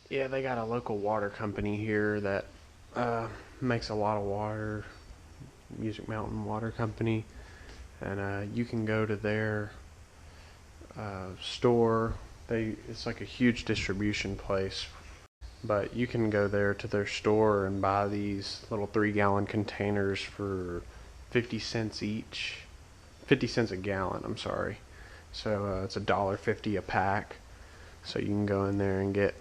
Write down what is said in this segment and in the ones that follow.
Yeah, they got a local water company here that makes a lot of water, Music Mountain Water Company, and you can go to their store. It's like a huge distribution place, but you can go there to their store and buy these little 3-gallon containers for 50 cents each. 50 cents a gallon, I'm sorry. So it's $1.50 a pack. So you can go in there and get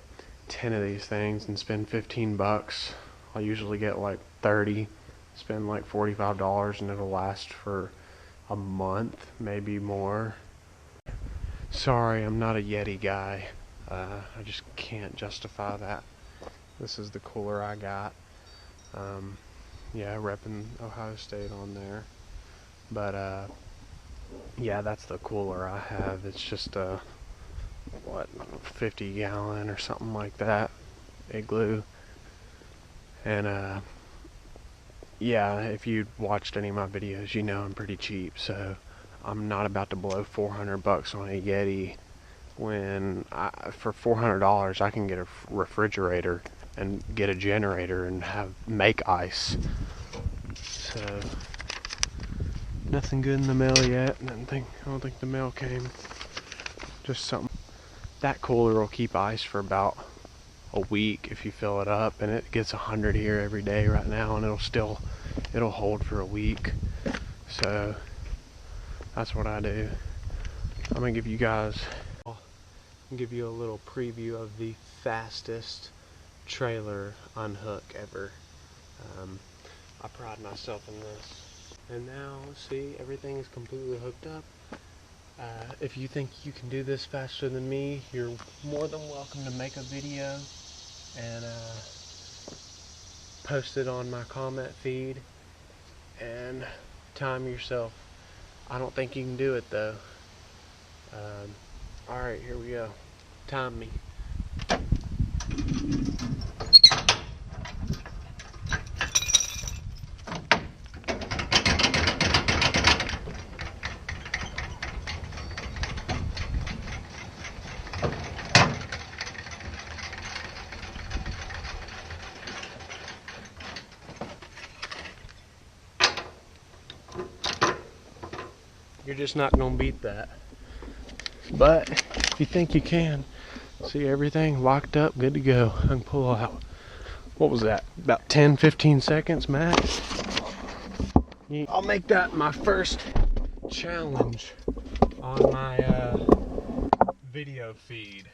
10 of these things and spend 15 bucks. I'll usually get like 30, spend like $45, and it'll last for a month, maybe more. Sorry, I'm not a Yeti guy. I just can't justify that. This is the cooler I got. Yeah, repping Ohio State on there. But yeah, that's the cooler I have. It's just a 50 gallon or something like that, Igloo. And yeah, if you watched any of my videos, you know I'm pretty cheap, so I'm not about to blow 400 bucks on a Yeti when for $400 I can get a refrigerator and get a generator and make ice. So nothing good in the mail yet. I don't think the mail came. Just something. That cooler will keep ice for about a week if you fill it up, and it gets 100 here every day right now, and it'll hold for a week. So that's what I do. I'm gonna give you a little preview of the fastest trailer unhook ever. I pride myself in this. And now, see, everything is completely hooked up. If you think you can do this faster than me, you're more than welcome to make a video and post it on my comment feed and time yourself. I don't think you can do it though. Alright, here we go. Time me. You're just not gonna beat that. But if you think you can, see everything locked up, good to go. I can pull out. What was that? About 10-15 seconds max. I'll make that my first challenge on my video feed.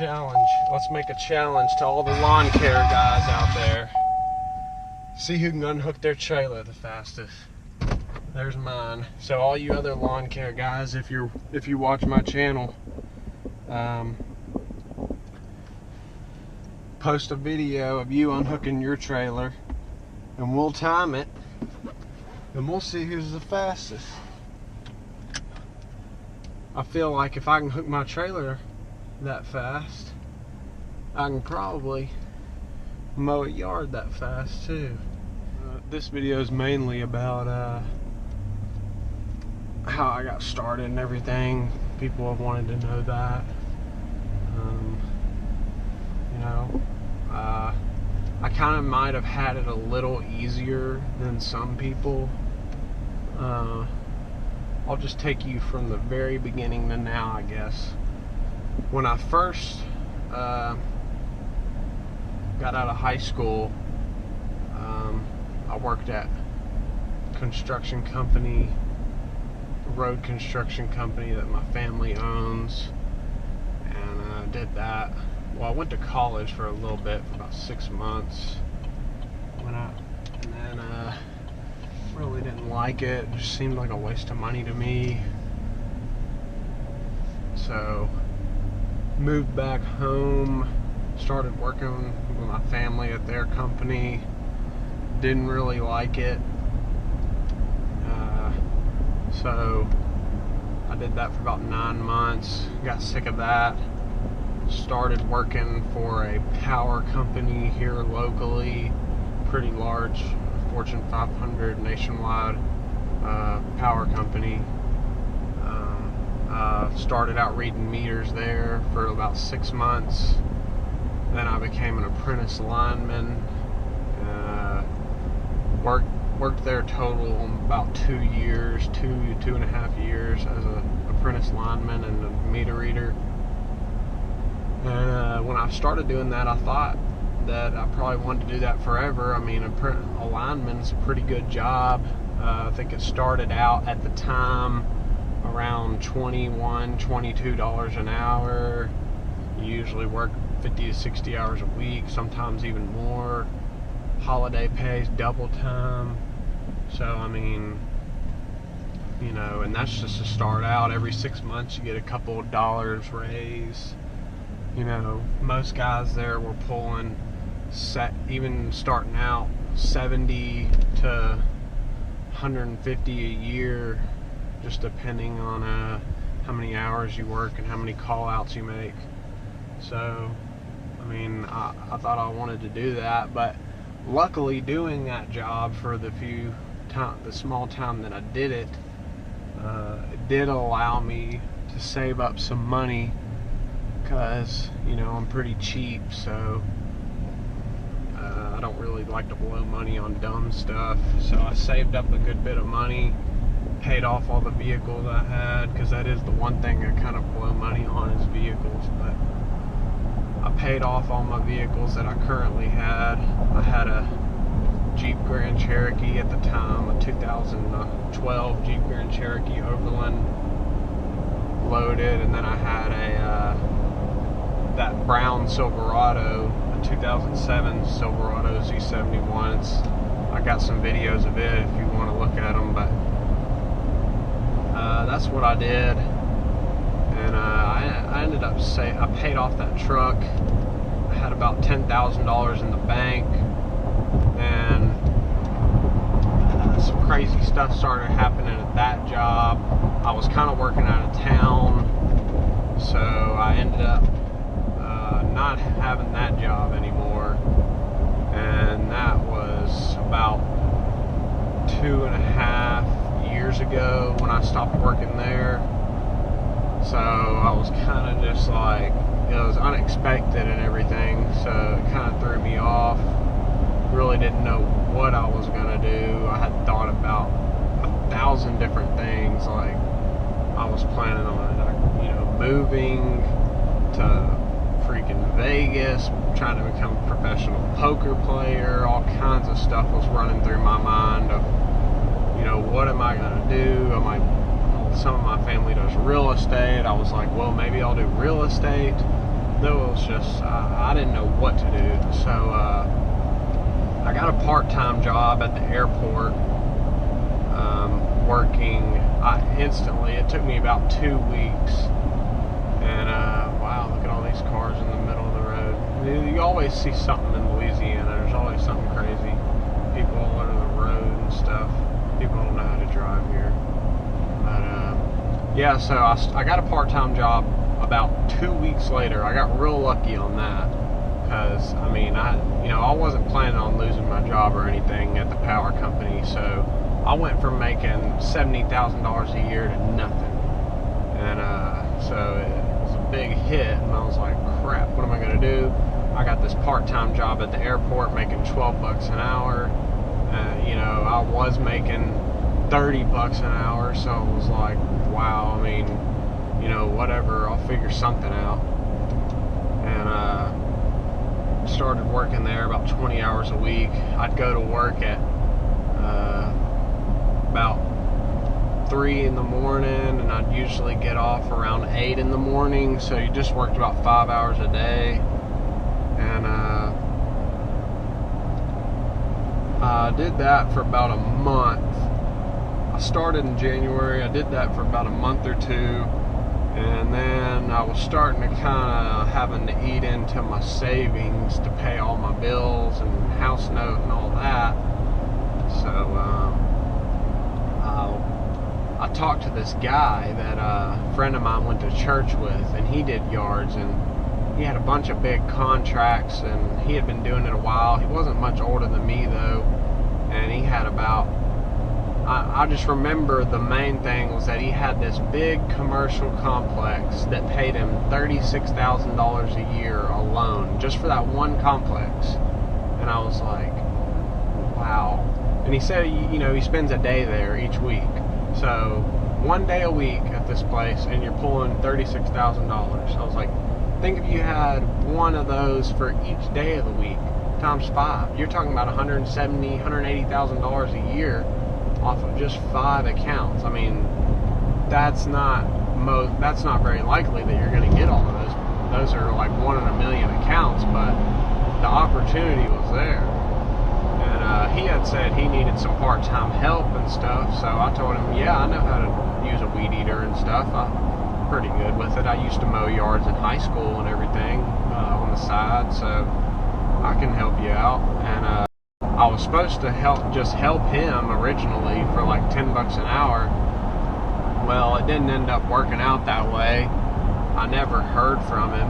Let's make a challenge to all the lawn care guys out there. See who can unhook their trailer the fastest. There's mine. So all you other lawn care guys, if you watch my channel, post a video of you unhooking your trailer, and we'll time it, and we'll see who's the fastest. I feel like if I can hook my trailer that fast, I can probably mow a yard that fast too. This video is mainly about how I got started and everything. People have wanted to know that. I kind of might have had it a little easier than some people. I'll just take you from the very beginning to now, I guess. When I first got out of high school, I worked at construction company, road construction company that my family owns, and I did that. Well, I went to college for a little bit, for about 6 months, and then really didn't like it. It just seemed like a waste of money to me. So moved back home, started working with my family at their company. Didn't really like it. So I did that for about 9 months. Got sick of that. Started working for a power company here locally. Pretty large, Fortune 500 nationwide power company. Started out reading meters there for about 6 months. Then I became an apprentice lineman. Worked there total about 2 years, two and a half years as an apprentice lineman and a meter reader. And when I started doing that, I thought that I probably wanted to do that forever. I mean, a lineman's a pretty good job. I think it started out at the time around $21, $22 an hour. You usually work 50 to 60 hours a week, sometimes even more. Holiday pays, double time. So, I mean, you know, and that's just to start out. Every 6 months you get a couple of dollars raise. You know, most guys there were pulling, even starting out, 70 to 150 a year, just depending on how many hours you work and how many call outs you make. So, I mean, I thought I wanted to do that, but luckily doing that job for the small time that I did it, it did allow me to save up some money, because, you know, I'm pretty cheap, so I don't really like to blow money on dumb stuff. So I saved up a good bit of money, paid off all the vehicles I had, because that is the one thing I kind of blow money on, is vehicles. But I paid off all my vehicles that I currently had. I had a Jeep Grand Cherokee at the time, a 2012 Jeep Grand Cherokee Overland loaded, and then I had that brown Silverado, a 2007 Silverado Z71. I got some videos of it if you want to look at them, but that's what I did. And I ended up I paid off that truck. I had about $10,000 in the bank, and some crazy stuff started happening at that job. I was kind of working out of town, so I ended up not having that job anymore, and that was about 2.5 years ago when I stopped working there. So I was kind of just like, it was unexpected and everything, so it kind of threw me off. Really didn't know what I was gonna do. I had thought about 1,000 different things. Like, I was planning on, you know, moving to freaking Vegas, trying to become a professional poker player. All kinds of stuff was running through my mind of, you know, what am I gonna do? Some of my family does real estate. I was like, well, maybe I'll do real estate. Though it was just, I didn't know what to do. So I got a part-time job at the airport, working instantly. It took me about 2 weeks. And wow, look at all these cars in the middle of the road. You always see something in Louisiana. There's always something crazy. People all over the road and stuff. People don't know how to drive here. But yeah, so I got a part-time job about 2 weeks later. I got real lucky on that, because I mean, I wasn't planning on losing my job or anything at the power company. So I went from making $70,000 a year to nothing, and so it was a big hit. And I was like, crap, what am I gonna do? I got this part-time job at the airport making $12 an hour. You know, I was making $30 an hour, so I was like, wow, I mean, you know, whatever, I'll figure something out. And started working there about 20 hours a week. I'd go to work at about 3 in the morning, and I'd usually get off around 8 in the morning, so you just worked about 5 hours a day. And I did that for about a month. I started in January. I did that for about a month or two, and then I was starting to kind of having to eat into my savings to pay all my bills and house note and all that. So I talked to this guy that a friend of mine went to church with, and he did yards, and he had a bunch of big contracts, and he had been doing it a while. He wasn't much older than me though, and he had about, I just remember the main thing was that he had this big commercial complex that paid him $36,000 a year alone, just for that one complex. And I was like, wow. And he said, he spends a day there each week. So, one day a week at this place, and you're pulling $36,000. I was like, think if you had one of those for each day of the week, times 5. You're talking about $170,000, $180,000 a year off of just 5 accounts. I mean, that's not very likely that you're going to get all of those. Those are like 1 in a million accounts, but the opportunity was there. And he had said he needed some part-time help and stuff, so I told him, yeah, I know how to use a weed eater and stuff. I'm pretty good with it. I used to mow yards in high school and everything on the side, so I can help you out. And I was supposed to help him originally for like $10 an hour. Well, it didn't end up working out that way. I never heard from him.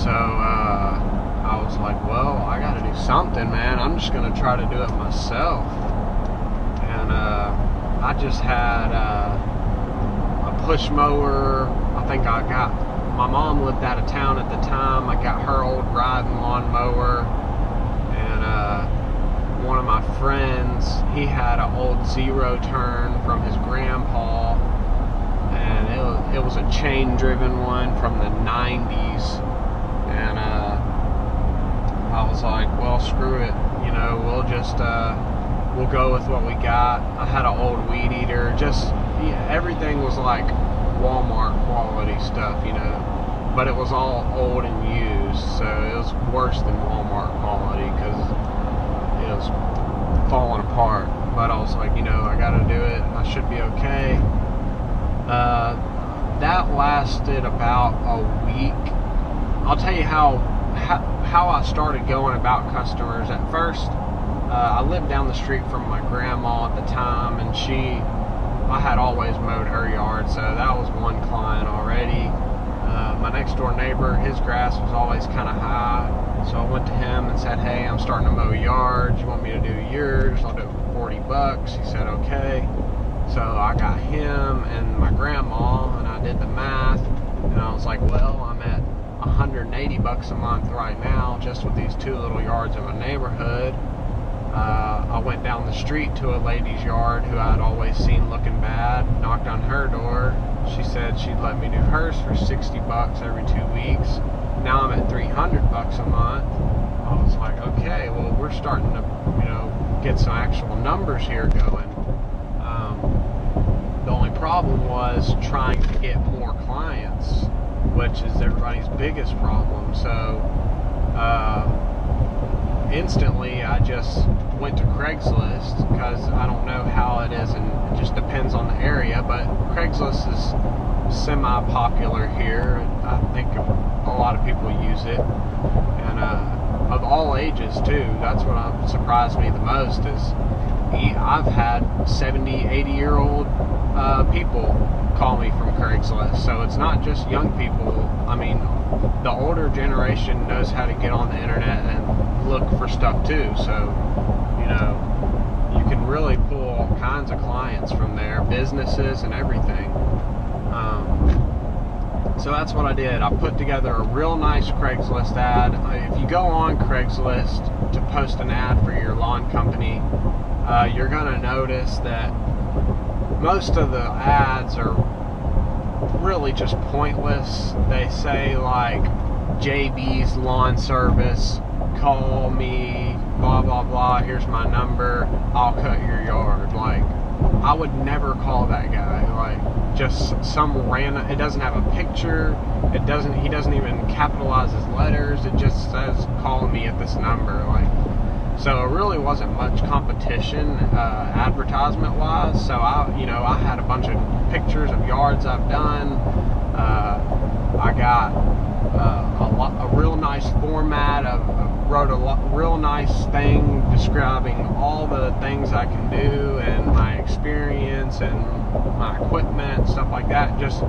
So I was like, well, I got to do something, man. I'm just going to try to do it myself. And I just had a push mower. I think my mom lived out of town at the time. I got her old riding lawn mower. And one of my friends, he had an old zero turn from his grandpa, and it was a chain driven one from the 90s. And I was like, well, screw it, we'll go with what we got. I had an old weed eater. Everything was like Walmart quality stuff, but it was all old and used, so it was worse than Walmart quality because it was falling apart. But I was like, I gotta do it. I should be okay. That lasted about a week. I'll tell you how I started going about customers. At first, I lived down the street from my grandma at the time, and I had always mowed her yard, so that was one client already. My next door neighbor, his grass was always kind of high, so I went to him and said, hey, I'm starting to mow yards. You want me to do yours? I'll do it for $40. He said, okay. So I got him and my grandma, and I did the math, and I was like, well, I'm at $180 a month right now just with these 2 little yards in my neighborhood. I went down the street to a lady's yard who I'd always seen looking bad, knocked on her door. She said she'd let me do hers for $60 every 2 weeks. Now I'm at $300 a month. I was like, okay, well, we're starting to, get some actual numbers here going. The only problem was trying to get more clients, which is everybody's biggest problem. So, instantly I just went to Craigslist, because I don't know how it is, and it just depends on the area, but Craigslist is semi-popular here. I think a lot of people use it, and of all ages too. That's what surprised me the most is I've had 70, 80-year-old people call me from Craigslist. So it's not just young people. I mean, the older generation knows how to get on the internet and look for stuff too. So, you can really pull all kinds of clients from there, businesses and everything. So that's what I did. I put together a real nice Craigslist ad. If you go on Craigslist to post an ad for your lawn company, you're going to notice that most of the ads are really just pointless. They say like, JB's Lawn Service, call me, blah blah blah, here's my number, I'll cut your yard. Like, I would never call that guy. Like, just some random, it doesn't have a picture, he doesn't even capitalize his letters, it just says call me at this number. Like, so it really wasn't much competition advertisement wise. So I had a bunch of pictures of yards I've done. I got a real nice format wrote a real nice thing describing all the things I can do and my experience and my equipment, stuff like that, just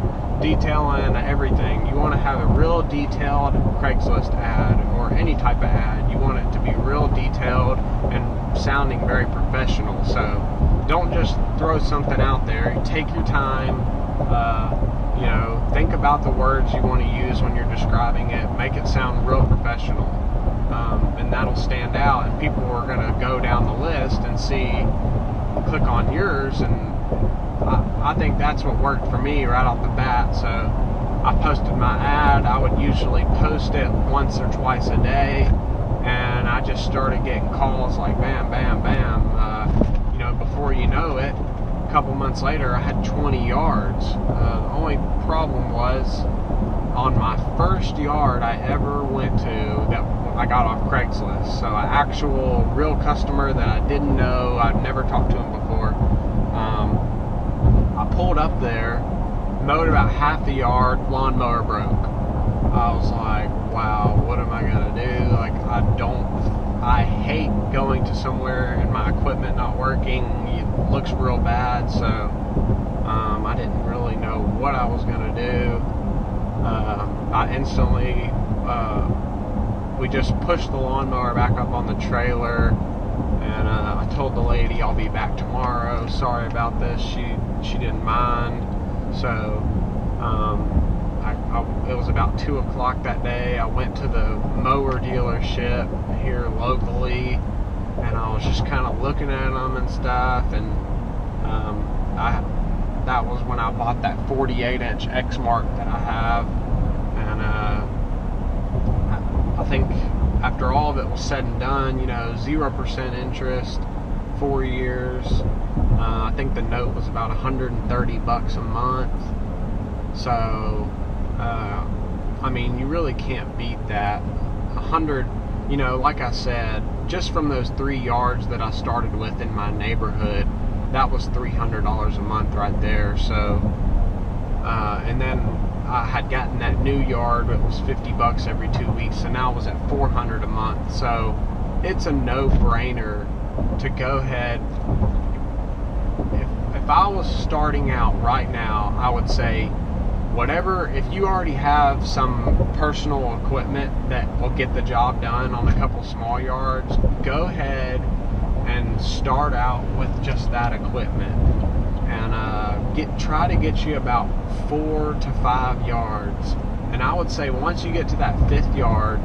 detailing everything. You want to have a real detailed Craigslist ad, or any type of ad. You want it to be real detailed and sounding very professional. So don't just throw something out there. Take your time. You know, think about the words you want to use when you're describing it. Make it sound real professional, and that'll stand out. And people are going to go down the list and click on yours. And I think that's what worked for me right off the bat. So I posted my ad. I would usually post it once or twice a day, and I just started getting calls like bam, bam, bam. You know, before you know it, a couple months later, I had 20 yards. The only problem was on my first yard I ever went to that I got off Craigslist. So an actual real customer that I didn't know, I'd never talked to him before. I pulled up there, mowed about half the yard, lawnmower broke. I was like, wow, what am I gonna do? Like, I hate going to somewhere and my equipment not working. It looks real bad, so I didn't really know what I was gonna do. I instantly, we just pushed the lawnmower back up on the trailer, and I told the lady I'll be back tomorrow. Sorry about this. She didn't mind. So it was about 2 o'clock that day. I went to the mower dealership here locally, and I was just kind of looking at them and stuff. And that was when I bought that 48-inch ExMark that I have. And I think after all of it was said and done, you know, 0% interest, 4 years. I think the note was about $130 a month. So, I mean, you really can't beat that. 100, you know, like I said, just from those 3 yards that I started with in my neighborhood, that was $300 a month right there. So, and then I had gotten that new yard, it was $50 every 2 weeks, so now I was at $400 a month. So it's a no-brainer to go ahead. If I was starting out right now, I would say whatever, if you already have some personal equipment that will get the job done on a couple small yards, go ahead and start out with just that equipment, and try to get you about 4 to 5 yards. And I would say once you get to that 5th yard,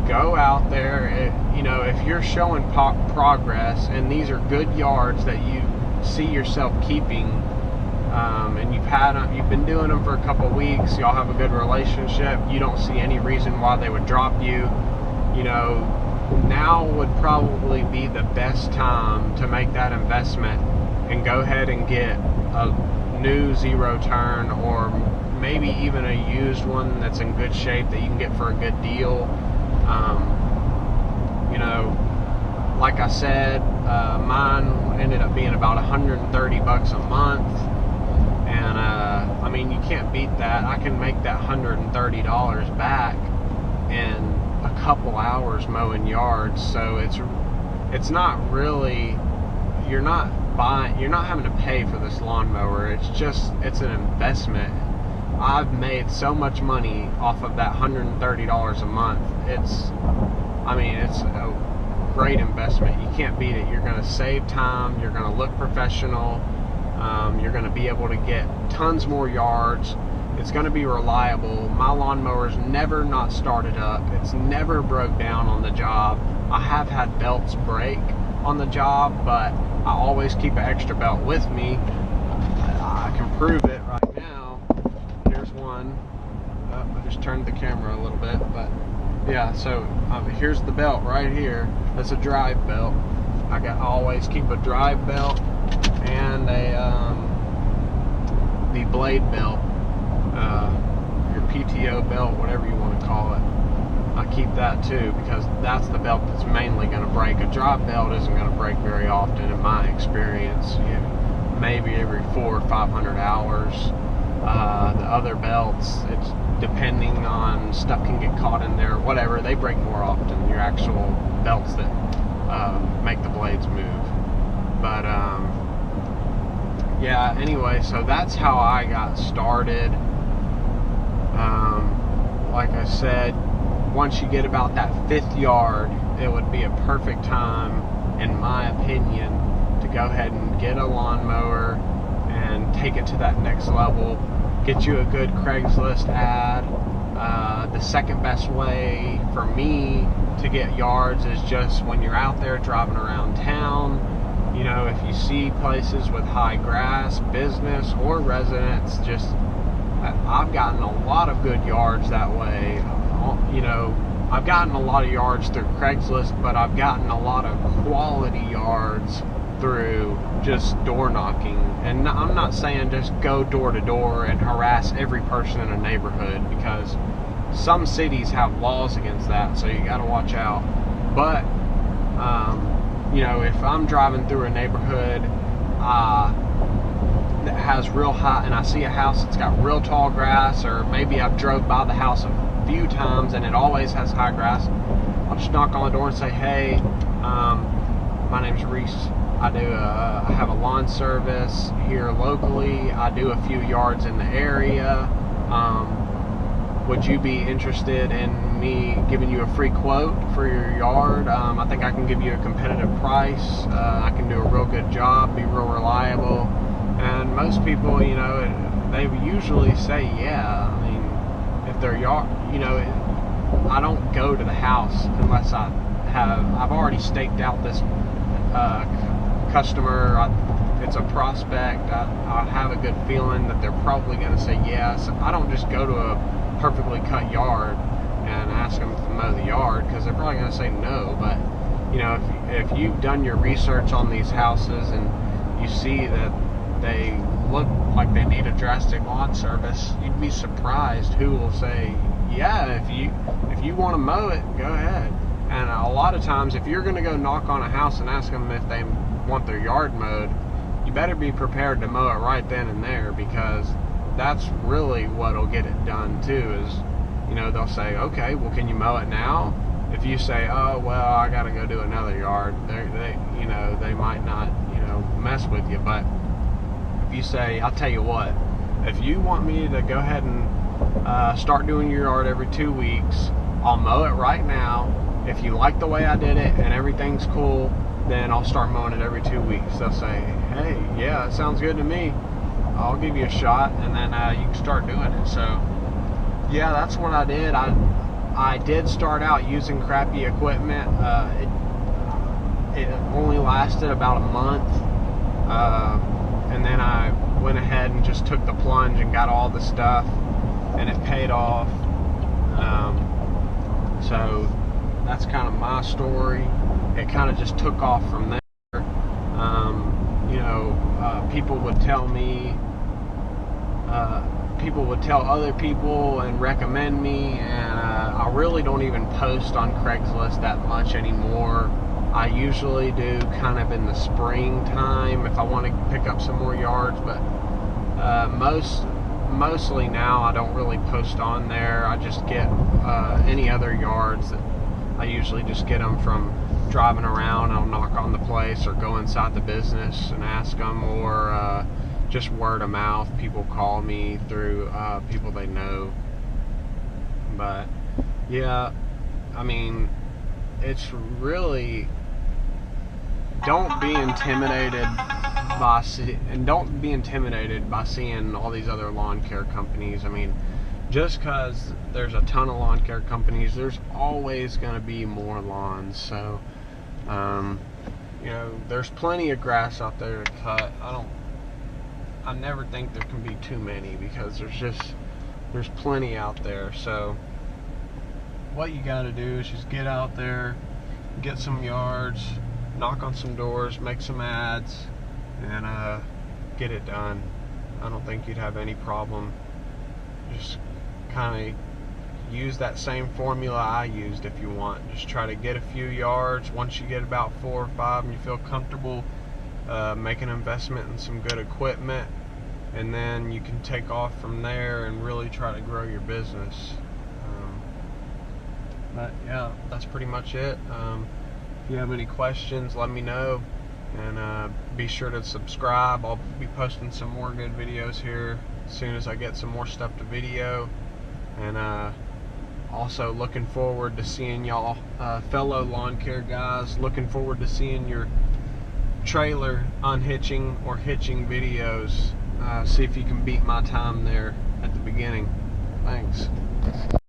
go out there. You know, if you're showing progress and these are good yards that you see yourself keeping, and you've been doing them for a couple of weeks, y'all have a good relationship, you don't see any reason why they would drop you, you know, now would probably be the best time to make that investment and go ahead and get a new zero turn, or maybe even a used one that's in good shape that you can get for a good deal. You know, like I said, mine ended up being about $130 a month, and I mean, you can't beat that. I can make that $130 back in a couple hours mowing yards. So it's not really, you're not having to pay for this lawnmower. It's an investment. I've made so much money off of that $130 a month. It's a great investment. You can't beat it. You're going to save time. You're going to look professional. You're going to be able to get tons more yards. It's going to be reliable. My lawnmower's never not started up. It's never broke down on the job. I have had belts break on the job, but I always keep an extra belt with me. I can prove it right now. Here's one. I just turned the camera a little bit, but yeah, so here's the belt right here. That's a drive belt. I always keep a drive belt and the blade belt, your PTO belt, whatever you want to call it. I keep that too, because that's the belt that's mainly going to break. A drive belt isn't going to break very often, in my experience. Maybe every 400 or 500 hours. The other belts, it's depending on, stuff can get caught in there, whatever, they break more often. Your actual belts that make the blades move. But yeah, anyway, so that's how I got started. Like I said, once you get about that 5th yard, it would be a perfect time, in my opinion, to go ahead and get a lawnmower and take it to that next level. Get you a good Craigslist ad. The second best way for me to get yards is just when you're out there driving around town. You know, if you see places with high grass, business or residents, just I've gotten a lot of good yards that way. You know, I've gotten a lot of yards through Craigslist, but I've gotten a lot of quality yards through just door knocking. And I'm not saying just go door to door and harass every person in a neighborhood, because some cities have laws against that, so you got to watch out. But you know, if I'm driving through a neighborhood that has real high, and I see a house that's got real tall grass, or maybe I've drove by the house a few times and it always has high grass, I'll just knock on the door and say, hey, my name's Reese. I have a lawn service here locally. I do a few yards in the area. Would you be interested in me giving you a free quote for your yard? I think I can give you a competitive price. I can do a real good job, be real reliable. And most people, you know, they usually say, yeah. I mean, if their yard, you know, I don't go to the house unless I've already staked out this customer. It's a prospect. I have a good feeling that they're probably going to say yes. I don't just go to a perfectly cut yard and ask them to mow the yard, because they're probably going to say no. But you know, if you've done your research on these houses and you see that they look like they need a drastic lawn service, you'd be surprised who will say, yeah, if you want to mow it, go ahead. And a lot of times, if you're going to go knock on a house and ask them if they want their yard mowed, you better be prepared to mow it right then and there, because that's really what'll get it done too. Is, you know, they'll say, okay, well, can you mow it now? If you say, oh, well, I gotta go do another yard, you know, they might not, you know, mess with you. But if you say, I'll tell you what, if you want me to go ahead and start doing your yard every 2 weeks, I'll mow it right now. If you like the way I did it and everything's cool, then I'll start mowing it every 2 weeks. They'll say, hey, yeah, it sounds good to me. I'll give you a shot, and then you can start doing it. So yeah, that's what I did. I did start out using crappy equipment. It only lasted about a month, and then I went ahead and just took the plunge and got all the stuff, and it paid off. So that's kind of my story. It kind of just took off from there. You know, people would tell me, people would tell other people and recommend me, and I really don't even post on Craigslist that much anymore. I usually do kind of in the springtime if I want to pick up some more yards, but mostly now I don't really post on there. I just get any other yards that I usually just get them from driving around. I'll knock on the place or go inside the business and ask them, or just word of mouth. People call me through people they know. But yeah, I mean, it's really, don't be intimidated by seeing all these other lawn care companies. I mean, just because there's a ton of lawn care companies, there's always going to be more lawns. So you know, there's plenty of grass out there to cut. I never think there can be too many, because there's plenty out there. So what you got to do is just get out there, get some yards, knock on some doors, make some ads, and get it done. I don't think you'd have any problem. Just kind of use that same formula I used if you want. Just try to get a few yards. Once you get about 4 or 5 and you feel comfortable, make an investment in some good equipment, and then you can take off from there and really try to grow your business. But yeah, that's pretty much it. If you have any questions, let me know, and be sure to subscribe. I'll be posting some more good videos here as soon as I get some more stuff to video. And also looking forward to seeing y'all, fellow lawn care guys, looking forward to seeing your trailer unhitching or hitching videos. See if you can beat my time there at the beginning. Thanks.